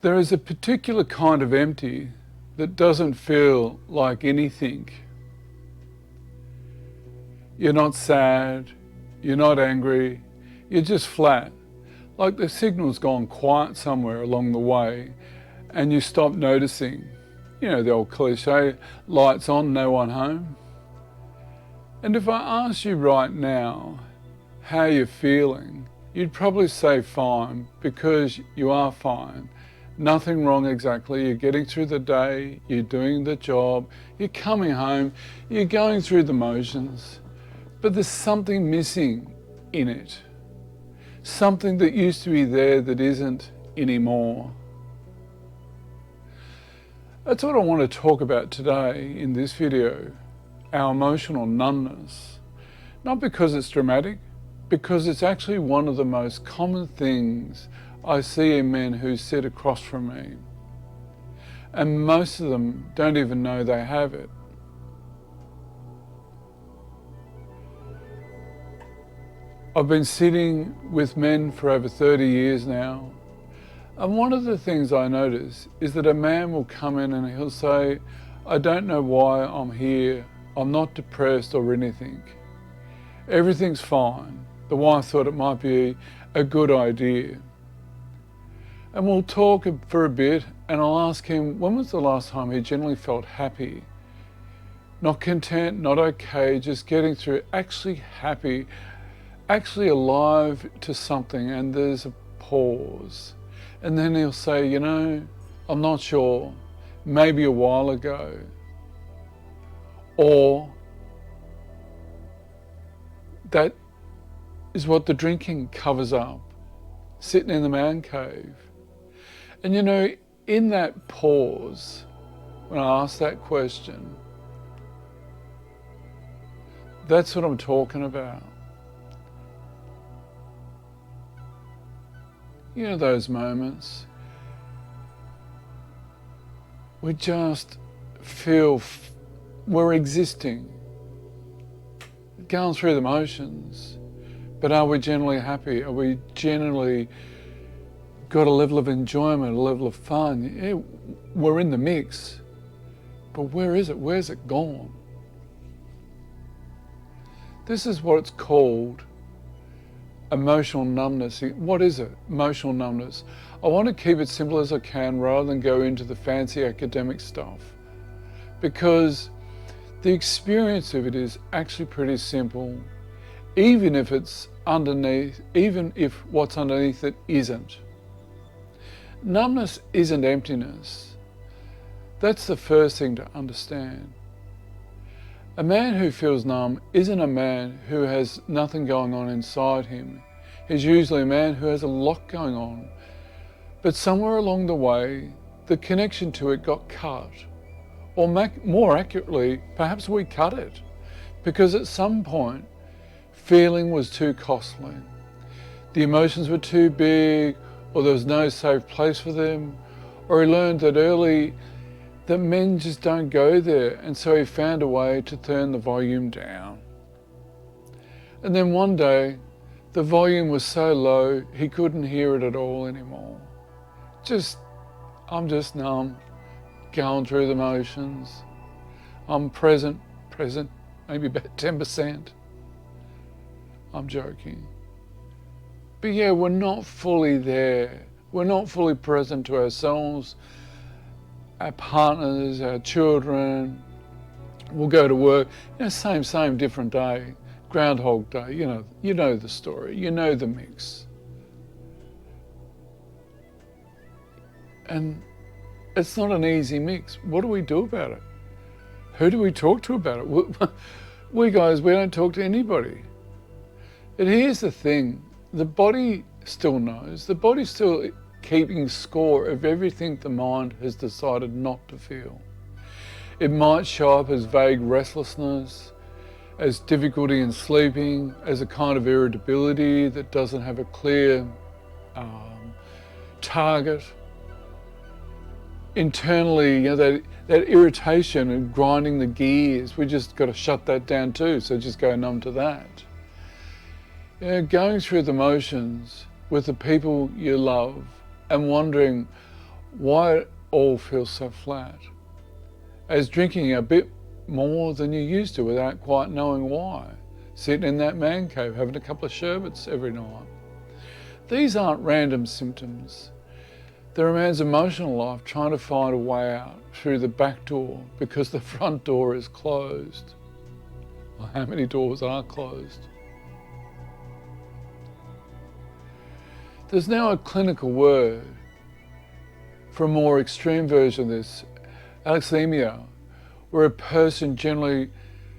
There is a particular kind of empty that doesn't feel like anything. You're not sad, you're not angry, you're just flat. Like the signal's gone quiet somewhere along the way and you stop noticing. You know the old cliche, lights on, no one home. And if I asked you right now how you're feeling, you'd probably say fine, because you are fine. Nothing wrong exactly, you're getting through the day, you're doing the job, you're coming home, you're going through the motions, but there's something missing in it. Something that used to be there that isn't anymore. That's what I want to talk about today in this video, our emotional numbness. Not because it's dramatic, because it's actually one of the most common things I see in men who sit across from me. And most of them don't even know they have it. I've been sitting with men for over 30 years now, and one of the things I notice is that a man will come in and he'll say, I don't know why I'm here, I'm not depressed or anything. Everything's fine. The wife thought it might be a good idea. And we'll talk for a bit and I'll ask him, when was the last time he generally felt happy? Not content, not okay, just getting through, actually happy, actually alive to something, and there's a pause. And then he'll say, you know, I'm not sure, maybe a while ago. Or that is what the drinking covers up, sitting in the man cave. And you know, in that pause, when I ask that question, that's what I'm talking about. You know those moments we just feel we're existing, going through the motions, but are we generally happy? Are we generally got a level of enjoyment, a level of fun? Yeah, we're in the mix, but where is it? Where's it gone? This is what it's called emotional numbness. What is it? Emotional numbness. I want to keep it simple as I can rather than go into the fancy academic stuff, because the experience of it is actually pretty simple, even if it's underneath, even if what's underneath it isn't. Numbness isn't emptiness. That's the first thing to understand. A man who feels numb isn't a man who has nothing going on inside him. He's usually a man who has a lot going on. But somewhere along the way, the connection to it got cut. Or more accurately, perhaps we cut it. Because at some point, feeling was too costly. The emotions were too big, or there was no safe place for them. Or he learned that early that men just don't go there, and so he found a way to turn the volume down. And then one day, the volume was so low, he couldn't hear it at all anymore. I'm just numb, going through the motions. I'm present, maybe about 10%. I'm joking. But yeah, we're not fully there. We're not fully present to ourselves, our partners, our children. We'll go to work, same, different day, Groundhog Day, you know the story, you know the mix. And it's not an easy mix. What do we do about it? Who do we talk to about it? We guys, we don't talk to anybody. And here's the thing, the body still knows, the body's still keeping score of everything the mind has decided not to feel. It might show up as vague restlessness, as difficulty in sleeping, as a kind of irritability that doesn't have a clear target. Internally, that irritation and grinding the gears, we just got to shut that down too, so just go numb to that. Going through the motions with the people you love and wondering why it all feels so flat, as drinking a bit more than you used to without quite knowing why, sitting in that man cave having a couple of sherbets every night. These aren't random symptoms. They're a man's emotional life trying to find a way out through the back door because the front door is closed. Well, how many doors are closed? There's now a clinical word for a more extreme version of this, alexithymia, where a person generally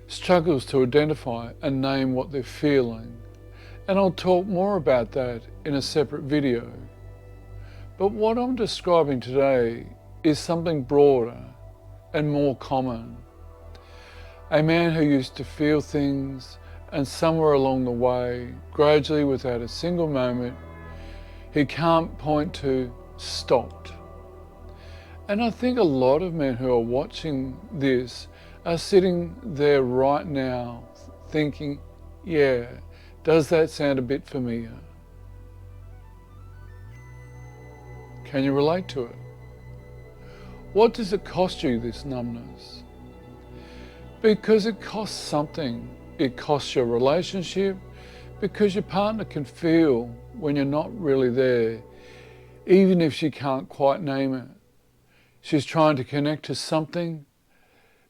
struggles to identify and name what they're feeling. And I'll talk more about that in a separate video. But what I'm describing today is something broader and more common. A man who used to feel things, and somewhere along the way, gradually without a single moment, he can't point to, stopped. And I think a lot of men who are watching this are sitting there right now thinking, yeah, does that sound a bit familiar? Can you relate to it? What does it cost you, this numbness? Because it costs something. It costs your relationship, because your partner can feel when you're not really there, even if she can't quite name it. She's trying to connect to something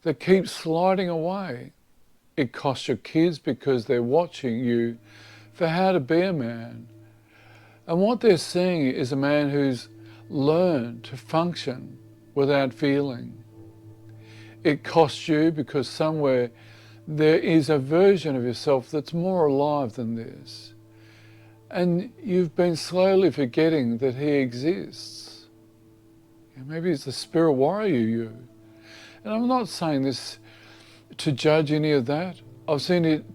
that keeps sliding away. It costs your kids because they're watching you for how to be a man. And what they're seeing is a man who's learned to function without feeling. It costs you because somewhere there is a version of yourself that's more alive than this. And you've been slowly forgetting that he exists. Maybe it's the spirit warrior you. And I'm not saying this to judge any of that. I've seen it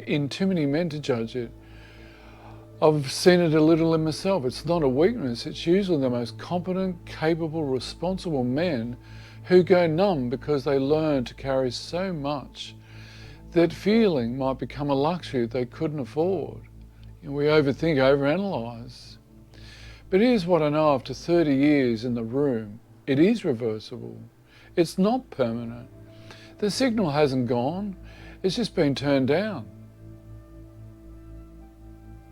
in too many men to judge it. I've seen it a little in myself. It's not a weakness. It's usually the most competent, capable, responsible men who go numb because they learn to carry so much that feeling might become a luxury they couldn't afford. We overthink, overanalyze. But here's what I know after 30 years in the room. It is reversible. It's not permanent. The signal hasn't gone. It's just been turned down.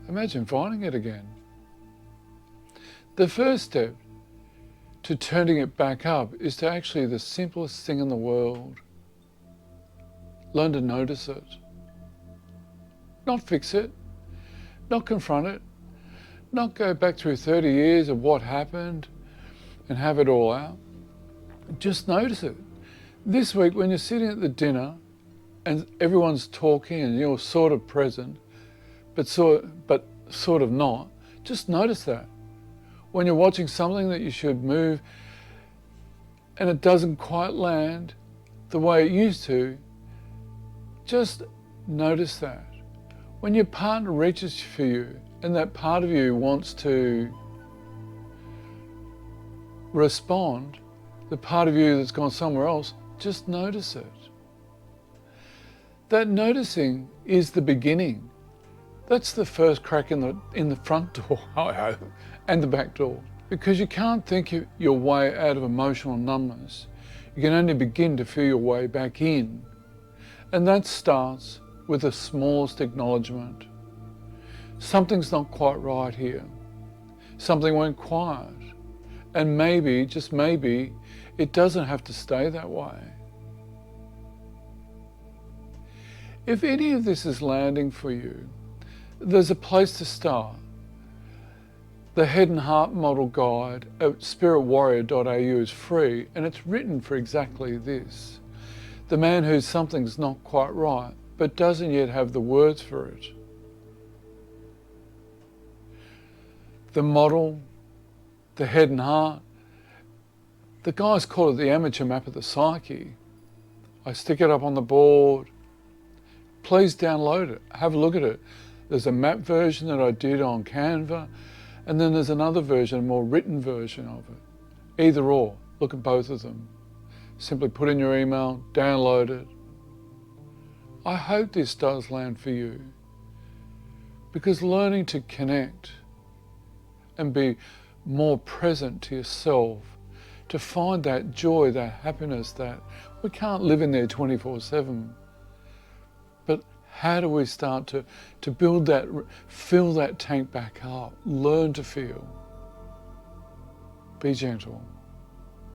Imagine finding it again. The first step to turning it back up is to actually the simplest thing in the world. Learn to notice it. Not fix it. Not confront it. Not go back through 30 years of what happened and have it all out. Just notice it. This week when you're sitting at the dinner and everyone's talking and you're sort of present, but sort of not, just notice that. When you're watching something that you should move and it doesn't quite land the way it used to, just notice that. When your partner reaches for you and that part of you wants to respond, the part of you that's gone somewhere else, just notice it. That noticing is the beginning. That's the first crack in the front door, I hope, and the back door. Because you can't think your way out of emotional numbness. You can only begin to feel your way back in. And that starts with the smallest acknowledgement. Something's not quite right here. Something went quiet. And maybe, just maybe, it doesn't have to stay that way. If any of this is landing for you, there's a place to start. The Head and Heart Model Guide at spiritwarrior.au is free, and it's written for exactly this. The man whose something's not quite right, but doesn't yet have the words for it. The model, the head and heart, the guys call it the amateur map of the psyche. I stick it up on the board. Please download it, have a look at it. There's a map version that I did on Canva, and then there's another version, a more written version of it. Either or, look at both of them. Simply put in your email, download it. I hope this does land for you, because learning to connect and be more present to yourself to find that joy, that happiness, that we can't live in there 24/7. But how do we start to build that, fill that tank back up, learn to feel? Be gentle.